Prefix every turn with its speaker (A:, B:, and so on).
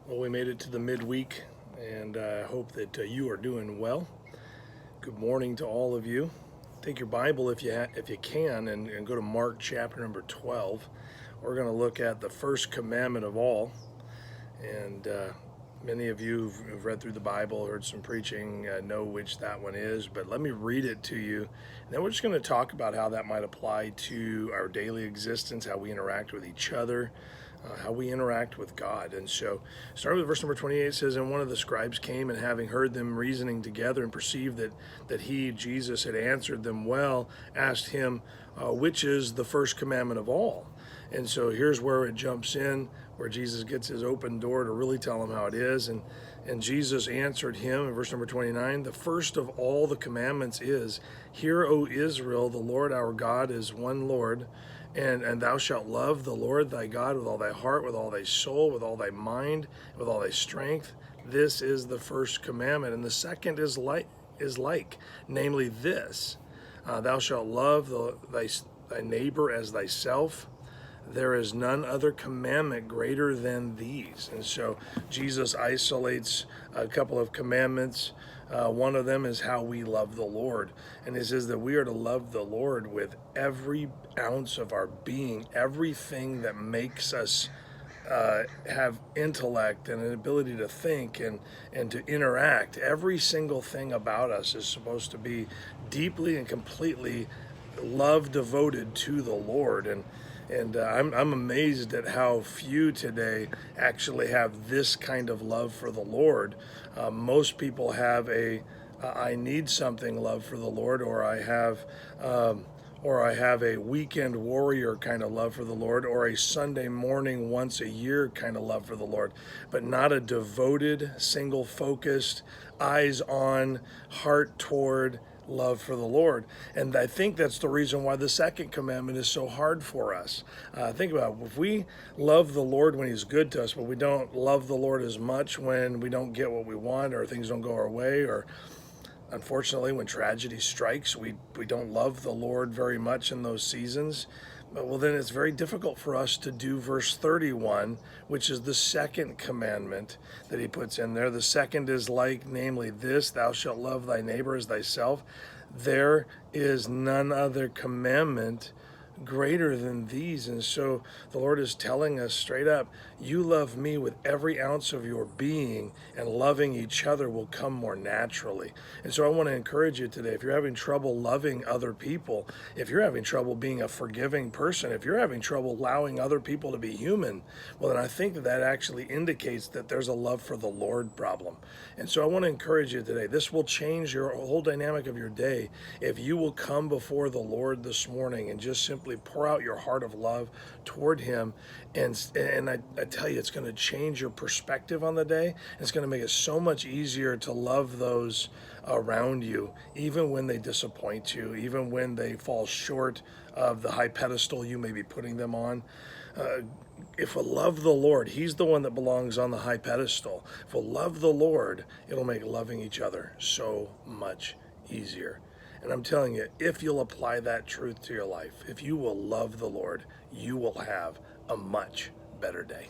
A: Well, we made it to the midweek, and I hope that you are doing well. Good morning to all of you. Take your Bible if you can, and go to Mark chapter number 12. We're going to look at the first commandment of all. And many of you who've read through the Bible, heard some preaching, know which that one is. But let me read it to you. And then we're just going to talk about how that might apply to our daily existence, how we interact with each other, how we interact with God. And so, starting with verse number 28, it says, "And one of the scribes came, and having heard them reasoning together, and perceived that he, Jesus, had answered them well, asked him, which is the first commandment of all?" And so here's where it jumps in, where Jesus gets his open door to really tell him how it is. And Jesus answered him in verse number 29, "The first of all the commandments is, Hear, O Israel, the Lord our God is one Lord, and thou shalt love the Lord thy God with all thy heart, with all thy soul, with all thy mind, with all thy strength. This is the first commandment. And the second is like, namely this, thou shalt love thy neighbor as thyself. There is none other commandment greater than these." And so Jesus isolates a couple of commandments. One of them is how we love the Lord. And it says that we are to love the Lord with every ounce of our being, everything that makes us have intellect and an ability to think and to interact. Every single thing about us is supposed to be deeply and completely love devoted to the Lord. And I'm amazed at how few today actually have this kind of love for the Lord. Most people have I need something love for the Lord, or I have a weekend warrior kind of love for the Lord, or a Sunday morning once a year kind of love for the Lord, but not a devoted, single focused, eyes on, heart toward love for the Lord. And I think that's the reason why the second commandment is so hard for us. Think about it. If we love the Lord when he's good to us, but we don't love the Lord as much when we don't get what we want, or things don't go our way, or unfortunately when tragedy strikes, we don't love the Lord very much in those seasons. Well, then it's very difficult for us to do verse 31, which is the second commandment that he puts in there. The second is like, namely this, thou shalt love thy neighbor as thyself. There is none other commandment greater than these. And so the Lord is telling us straight up, you love me with every ounce of your being, and loving each other will come more naturally. And so I want to encourage you today, if you're having trouble loving other people, if you're having trouble being a forgiving person, if you're having trouble allowing other people to be human, well, then I think that actually indicates that there's a love for the Lord problem. And so I want to encourage you today, this will change your whole dynamic of your day if you will come before the Lord this morning and just simply pour out your heart of love toward him. And I tell you, it's going to change your perspective on the day. It's going to make it so much easier to love those around you, even when they disappoint you, even when they fall short of the high pedestal you may be putting them on. If we'll love the Lord, he's the one that belongs on the high pedestal. If we'll love the Lord, it'll make loving each other so much easier. And I'm telling you, if you'll apply that truth to your life, if you will love the Lord, you will have a much better day.